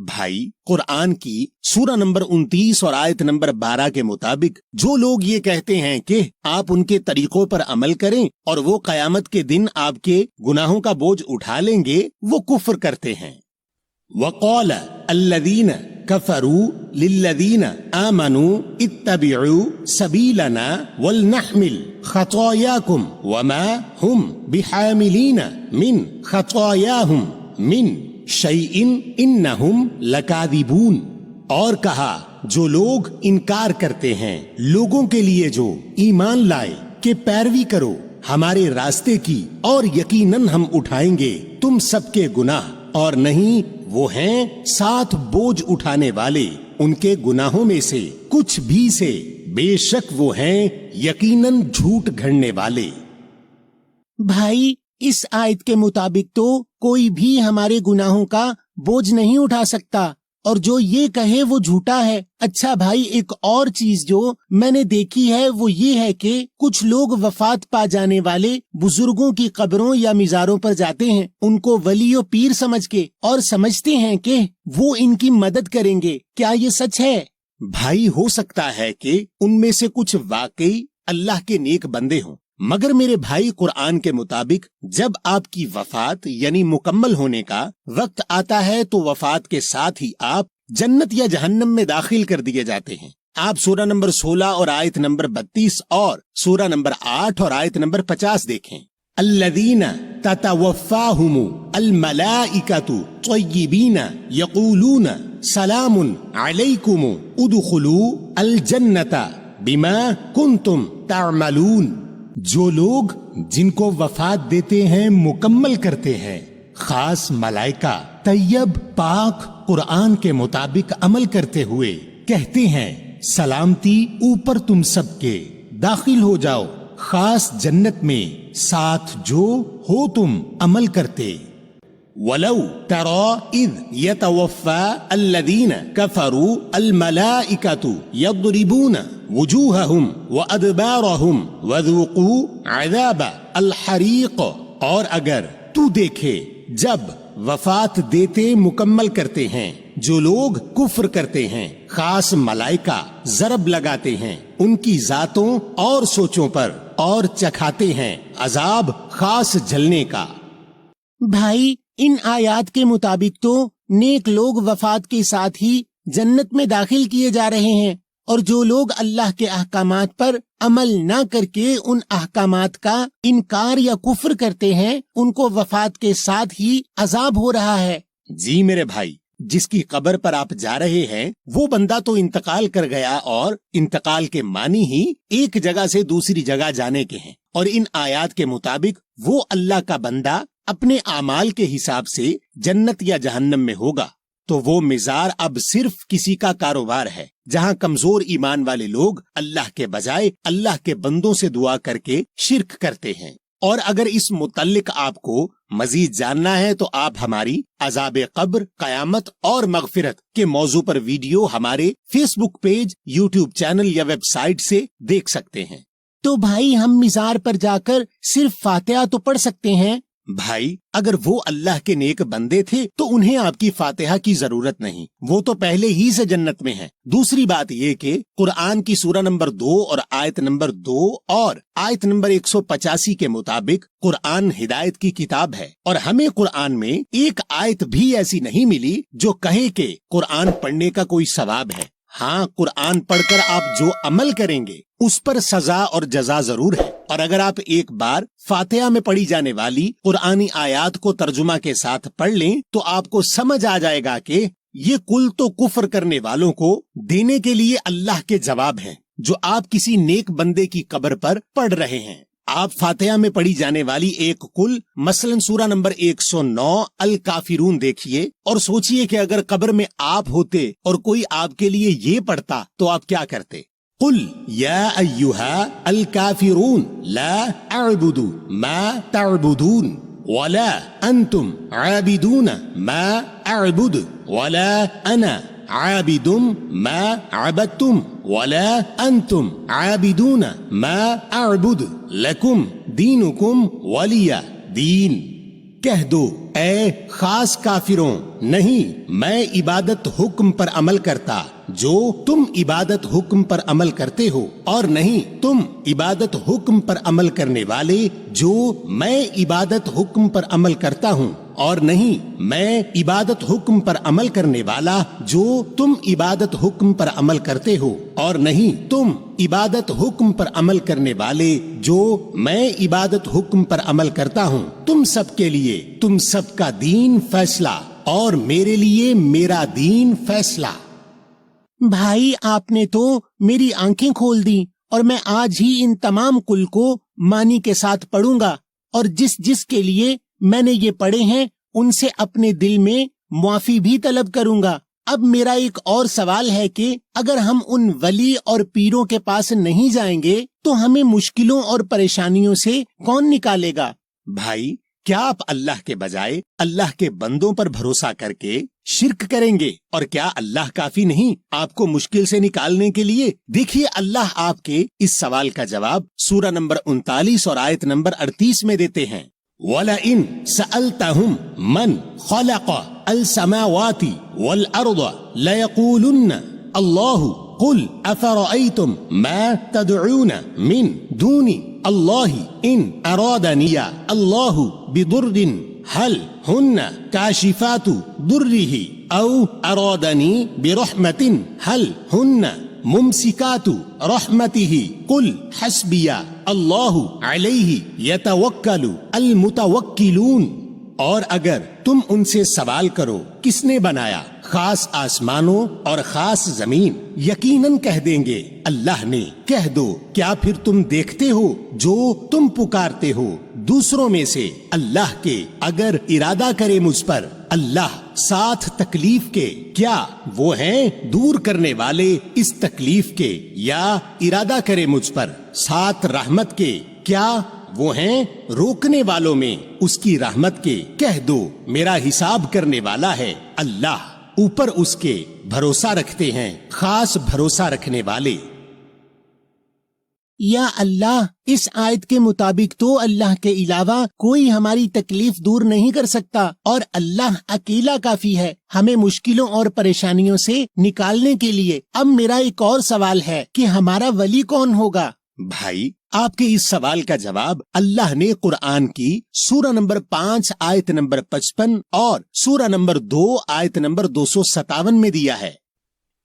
بھائی قرآن کی سورہ نمبر 29 اور آیت نمبر 12 کے مطابق جو لوگ یہ کہتے ہیں کہ آپ ان کے طریقوں پر عمل کریں اور وہ قیامت کے دن آپ کے گناہوں کا بوجھ اٹھا لیں گے، وہ کفر کرتے ہیں۔ وَقَالَ الَّذِينَ كَفَرُوا لِلَّذِينَ آمَنُوا اتَّبِعُوا سَبِيلَنَا وَلْنَحْمِلْ خَطَايَاكُمْ وَمَا هُمْ بِحَامِلِينَ مِنْ خَطَايَاهُمْ مِنْ شَيْءٍ إِنَّهُمْ لَكَاذِبُونَ۔ اور کہا جو لوگ انکار کرتے ہیں لوگوں کے لیے جو ایمان لائے کہ پیروی کرو ہمارے راستے کی، اور یقیناً ہم اٹھائیں گے تم سب کے گناہ، اور نہیں وہ ہیں ساتھ بوجھ اٹھانے والے ان کے گناہوں میں سے کچھ بھی سے، بے شک وہ ہیں یقیناً جھوٹ گھڑنے والے۔ بھائی اس آیت کے مطابق تو کوئی بھی ہمارے گناہوں کا بوجھ نہیں اٹھا سکتا، اور جو یہ کہے وہ جھوٹا ہے۔ اچھا بھائی، ایک اور چیز جو میں نے دیکھی ہے وہ یہ ہے کہ کچھ لوگ وفات پا جانے والے بزرگوں کی قبروں یا مزاروں پر جاتے ہیں، ان کو ولی و پیر سمجھ کے، اور سمجھتے ہیں کہ وہ ان کی مدد کریں گے۔ کیا یہ سچ ہے؟ بھائی ہو سکتا ہے کہ ان میں سے کچھ واقعی اللہ کے نیک بندے ہوں، مگر میرے بھائی قرآن کے مطابق جب آپ کی وفات یعنی مکمل ہونے کا وقت آتا ہے تو وفات کے ساتھ ہی آپ جنت یا جہنم میں داخل کر دیے جاتے ہیں۔ آپ سورہ نمبر 16 اور آیت نمبر 32 اور سورہ نمبر 8 اور آیت نمبر 50 دیکھیں۔ الذین تتوفاہم الملائکۃ طیبین یقولون سلام علیکم ادخلوا الجنۃ بما کنتم تعملون۔ جو لوگ جن کو وفات دیتے ہیں مکمل کرتے ہیں، خاص ملائکہ طیب پاک قرآن کے مطابق عمل کرتے ہوئے کہتے ہیں سلامتی اوپر تم سب کے، داخل ہو جاؤ خاص جنت میں ساتھ جو ہو تم عمل کرتے۔ وَلَوْ تَرَى إِذْ يَتَوَفَّى الَّذِينَ كَفَرُوا الْمَلَائِكَةُ يَضْرِبُونَ وُجُوهَهُمْ وَأَدْبَارَهُمْ وَذُوقُوا عَذَابَ الْحَرِيقِ۔ اور اگر تو دیکھے جب وفات دیتے مکمل کرتے ہیں جو لوگ کفر کرتے ہیں، خاص ملائکہ ضرب لگاتے ہیں ان کی ذاتوں اور سوچوں پر، اور چکھاتے ہیں عذاب خاص جلنے کا۔ بھائی ان آیات کے مطابق تو نیک لوگ وفات کے ساتھ ہی جنت میں داخل کیے جا رہے ہیں، اور جو لوگ اللہ کے احکامات پر عمل نہ کر کے ان احکامات کا انکار یا کفر کرتے ہیں ان کو وفات کے ساتھ ہی عذاب ہو رہا ہے۔ جی میرے بھائی، جس کی قبر پر آپ جا رہے ہیں وہ بندہ تو انتقال کر گیا، اور انتقال کے معنی ہی ایک جگہ سے دوسری جگہ جانے کے ہیں، اور ان آیات کے مطابق وہ اللہ کا بندہ اپنے اعمال کے حساب سے جنت یا جہنم میں ہوگا۔ تو وہ مزار اب صرف کسی کا کاروبار ہے جہاں کمزور ایمان والے لوگ اللہ کے بجائے اللہ کے بندوں سے دعا کر کے شرک کرتے ہیں۔ اور اگر اس متعلق آپ کو مزید جاننا ہے تو آپ ہماری عذاب قبر، قیامت اور مغفرت کے موضوع پر ویڈیو ہمارے فیس بک پیج، یوٹیوب چینل یا ویب سائٹ سے دیکھ سکتے ہیں۔ تو بھائی ہم مزار پر جا کر صرف فاتحہ تو پڑھ سکتے ہیں؟ بھائی اگر وہ اللہ کے نیک بندے تھے تو انہیں آپ کی فاتحہ کی ضرورت نہیں، وہ تو پہلے ہی سے جنت میں ہیں۔ دوسری بات یہ کہ قرآن کی سورہ نمبر 2 اور آیت نمبر 2 اور آیت نمبر 185 کے مطابق قرآن ہدایت کی کتاب ہے، اور ہمیں قرآن میں ایک آیت بھی ایسی نہیں ملی جو کہے کہ قرآن پڑھنے کا کوئی ثواب ہے۔ ہاں، قرآن پڑھ کر آپ جو عمل کریں گے اس پر سزا اور جزا ضرور ہے، اور اگر آپ ایک بار فاتحہ میں پڑھی جانے والی قرآنی آیات کو ترجمہ کے ساتھ پڑھ لیں تو آپ کو سمجھ آ جائے گا کہ یہ کل تو کفر کرنے والوں کو دینے کے لیے اللہ کے جواب ہیں جو آپ کسی نیک بندے کی قبر پر پڑھ رہے ہیں۔ آپ فاتحہ میں پڑھی جانے والی ایک کل مثلا سورہ نمبر 109 الکافرون دیکھیے اور سوچئے کہ اگر قبر میں آپ ہوتے اور کوئی آپ کے لیے یہ پڑھتا تو آپ کیا کرتے؟ قل یا ایھا الکافرون لا اعبد ما تعبدون ولا انتم عابدون ما اعبد ولا انا عابد ما عبدتم ولا انتم عابدون ما اعبد لکم دینکم ولی دین۔ کہہ دو اے خاص کافروں، نہیں میں عبادت حکم پر عمل کرتا جو تم عبادت حکم پر عمل کرتے ہو، اور نہیں تم عبادت حکم پر عمل کرنے والے جو میں عبادت حکم پر عمل کرتا ہوں، اور نہیں میں عبادت حکم پر عمل کرنے والا جو تم عبادت حکم پر عمل کرتے ہو، اور نہیں تم عبادت حکم پر عمل کرنے والے جو میں عبادت حکم پر عمل کرتا ہوں۔ تم سب کے لیے تم سب کا دین فیصلہ، اور میرے لیے میرا دین فیصلہ۔ بھائی آپ نے تو میری آنکھیں کھول دی، اور میں آج ہی ان تمام کل کو معنی کے ساتھ پڑھوں گا، اور جس جس کے لیے میں نے یہ پڑھے ہیں ان سے اپنے دل میں معافی بھی طلب کروں گا۔ اب میرا ایک اور سوال ہے کہ اگر ہم ان ولی اور پیروں کے پاس نہیں جائیں گے تو ہمیں مشکلوں اور پریشانیوں سے کون نکالے گا؟ بھائی کیا آپ اللہ کے بجائے اللہ کے بندوں پر بھروسہ کر کے شرک کریں گے؟ اور کیا اللہ کافی نہیں آپ کو مشکل سے نکالنے کے لیے؟ دیکھیے اللہ آپ کے اس سوال کا جواب سورہ نمبر 39 اور آیت نمبر 38 میں دیتے ہیں۔ وَلَئِن سَأَلْتَهُمْ مَنْ خَلَقَ السَّمَاوَاتِ وَالْأَرْضَ لَيَقُولُنَّ اللَّهُ قُلْ أَفَرَأَيْتُمْ مَا تَدْعُونَ مِنْ دُونِ اللَّهِ إِنْ أَرَادَنِيَ اللَّهُ بِضُرٍّ هل هن كاشفات ضره أو أرادني برحمة هل هن ممسكات رحمته قل حسبي الله عليه يتوكل المتوكلون۔ اور اگر تم ان سے سوال کرو کس نے بنایا خاص آسمانوں اور خاص زمین، یقیناً کہہ دیں گے اللہ نے۔ کہہ دو کیا پھر تم دیکھتے ہو جو تم پکارتے ہو دوسروں میں سے اللہ کے اگر ارادہ کرے مجھ پر اللہ ساتھ تکلیف کے، کیا وہ ہیں دور کرنے والے اس تکلیف کے؟ یا ارادہ کرے مجھ پر ساتھ رحمت کے، کیا وہ ہیں روکنے والوں میں اس کی رحمت کے؟ کہہ دو میرا حساب کرنے والا ہے اللہ، اوپر اس کے بھروسہ رکھتے ہیں خاص بھروسہ رکھنے والے۔ یا اللہ اس آیت کے مطابق تو اللہ کے علاوہ کوئی ہماری تکلیف دور نہیں کر سکتا، اور اللہ اکیلا کافی ہے ہمیں مشکلوں اور پریشانیوں سے نکالنے کے لیے۔ اب میرا ایک اور سوال ہے کہ ہمارا ولی کون ہوگا؟ بھائی آپ کے اس سوال کا جواب اللہ نے قرآن کی سورہ نمبر 5 آیت نمبر 55 اور سورہ نمبر 2 آیت نمبر 257 میں دیا ہے۔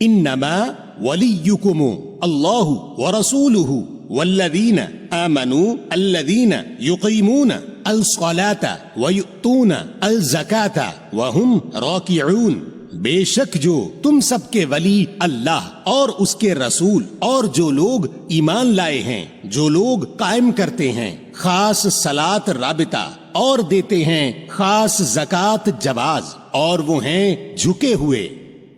انما ولیکم اللہ ورسولہ والذین آمنوا الذین یقیمون الصلاة ویؤتون الزکاة وہم راکعون۔ بے شک جو تم سب کے ولی اللہ اور اس کے رسول، اور جو لوگ ایمان لائے ہیں، جو لوگ قائم کرتے ہیں خاص صلاۃ رابطہ اور دیتے ہیں خاص زکوٰۃ جواز، اور وہ ہیں جھکے ہوئے۔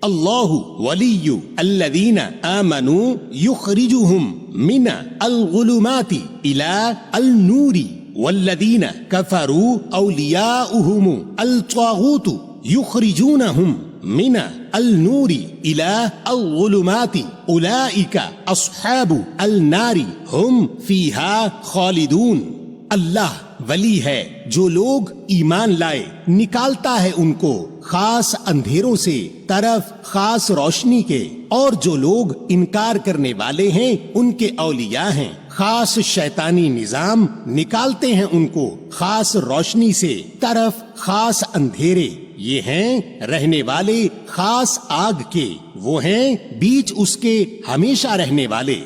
اللہ ولی الذین آمنوا یخرجہم من الظلمات الی النور والذین کفروا اولیاؤہم الطاغوت یخرجونہم من النور الى الظلمات اولئک اصحاب النار ہم فیہا خالدون۔ اللہ ولی ہے جو لوگ ایمان لائے نکالتا ہے ان کو خاص اندھیروں سے طرف خاص روشنی کے، اور جو لوگ انکار کرنے والے ہیں ان کے اولیاء ہیں خاص شیطانی نظام نکالتے ہیں ان کو خاص روشنی سے طرف خاص اندھیرے۔ یہ ہیں رہنے والے خاص آگ کے، وہ ہیں بیچ اس کے ہمیشہ رہنے والے۔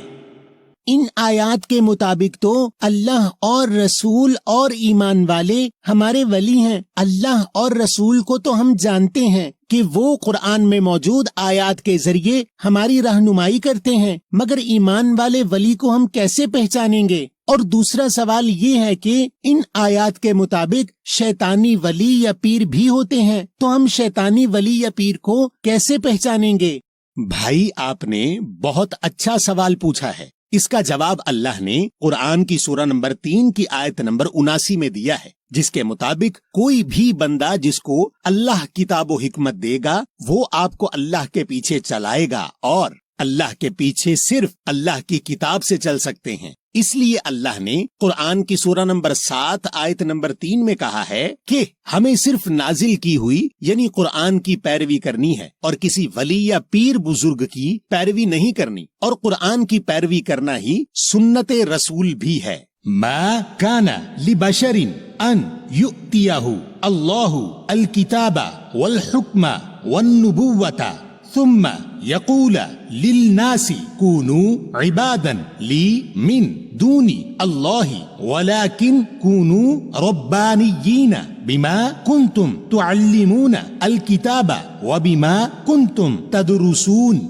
ان آیات کے مطابق تو اللہ اور رسول اور ایمان والے ہمارے ولی ہیں۔ اللہ اور رسول کو تو ہم جانتے ہیں کہ وہ قرآن میں موجود آیات کے ذریعے ہماری رہنمائی کرتے ہیں، مگر ایمان والے ولی کو ہم کیسے پہچانیں گے؟ اور دوسرا سوال یہ ہے کہ ان آیات کے مطابق شیطانی ولی یا پیر بھی ہوتے ہیں، تو ہم شیطانی ولی یا پیر کو کیسے پہچانیں گے؟ بھائی آپ نے بہت اچھا سوال پوچھا ہے۔ اس کا جواب اللہ نے قرآن کی سورہ نمبر 3 کی آیت نمبر 79 میں دیا ہے، جس کے مطابق کوئی بھی بندہ جس کو اللہ کتاب و حکمت دے گا وہ آپ کو اللہ کے پیچھے چلائے گا، اور اللہ کے پیچھے صرف اللہ کی کتاب سے چل سکتے ہیں۔ اس لیے اللہ نے قرآن کی سورہ نمبر 7 آیت نمبر 3 میں کہا ہے کہ ہمیں صرف نازل کی ہوئی یعنی قرآن کی پیروی کرنی ہے اور کسی ولی یا پیر بزرگ کی پیروی نہیں کرنی، اور قرآن کی پیروی کرنا ہی سنت رسول بھی ہے۔ ما كان لبشر ان يؤتيه الله الكتاب والحكم والنبوة ثم يقول للناس كونوا عبادا لي من دون الله ولكن كونوا ربانيين بما كنتم تعلمون الكتاب وبما كنتم تدرسون۔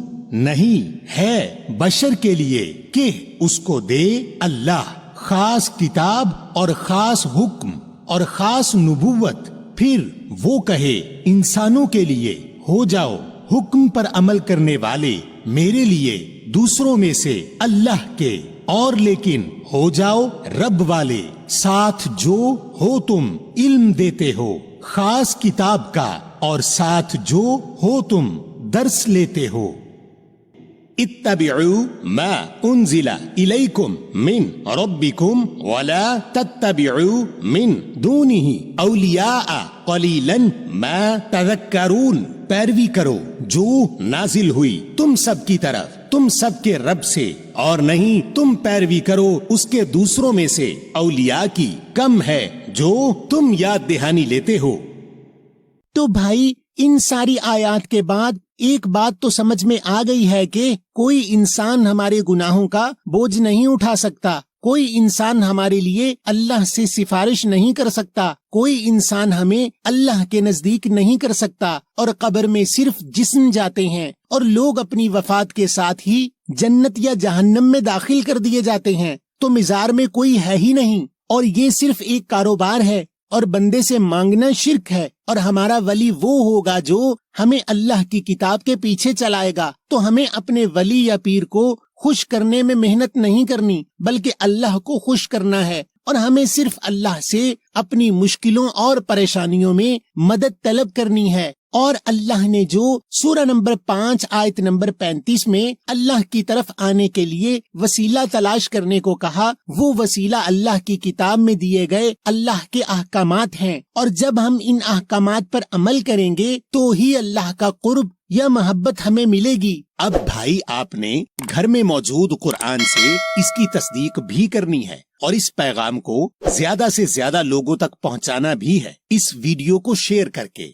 نہیں ہے بشر کے لیے کہ اس کو دے اللہ خاص کتاب اور خاص حکم اور خاص نبوت، پھر وہ کہے انسانوں کے لیے ہو جاؤ حکم پر عمل کرنے والے میرے لیے دوسروں میں سے اللہ کے، اور لیکن ہو جاؤ رب والے، ساتھ جو ہو تم علم دیتے ہو خاص کتاب کا اور ساتھ جو ہو تم درس لیتے ہو۔ اتبعوا ما انزل الیکم من ربکم ولا تتبعوا من دونه اولیاء قلیلا ما تذکرون۔ پیروی کرو جو نازل ہوئی تم سب کی طرف تم سب کے رب سے، اور نہیں تم پیروی کرو اس کے دوسروں میں سے اولیاء کی، کم ہے جو تم یاد دہانی لیتے ہو۔ تو بھائی ان ساری آیات کے بعد ایک بات تو سمجھ میں آ گئی ہے کہ کوئی انسان ہمارے گناہوں کا بوجھ نہیں اٹھا سکتا، کوئی انسان ہمارے لیے اللہ سے سفارش نہیں کر سکتا، کوئی انسان ہمیں اللہ کے نزدیک نہیں کر سکتا، اور قبر میں صرف جسم جاتے ہیں اور لوگ اپنی وفات کے ساتھ ہی جنت یا جہنم میں داخل کر دیے جاتے ہیں، تو مزار میں کوئی ہے ہی نہیں، اور یہ صرف ایک کاروبار ہے اور بندے سے مانگنا شرک ہے، اور ہمارا ولی وہ ہوگا جو ہمیں اللہ کی کتاب کے پیچھے چلائے گا۔ تو ہمیں اپنے ولی یا پیر کو خوش کرنے میں محنت نہیں کرنی بلکہ اللہ کو خوش کرنا ہے، اور ہمیں صرف اللہ سے اپنی مشکلوں اور پریشانیوں میں مدد طلب کرنی ہے۔ اور اللہ نے جو سورہ نمبر 5 آیت نمبر 35 میں اللہ کی طرف آنے کے لیے وسیلہ تلاش کرنے کو کہا، وہ وسیلہ اللہ کی کتاب میں دیے گئے اللہ کے احکامات ہیں، اور جب ہم ان احکامات پر عمل کریں گے تو ہی اللہ کا قرب یا محبت ہمیں ملے گی۔ اب بھائی آپ نے گھر میں موجود قرآن سے اس کی تصدیق بھی کرنی ہے اور اس پیغام کو زیادہ سے زیادہ لوگوں تک پہنچانا بھی ہے، اس ویڈیو کو شیئر کر کے۔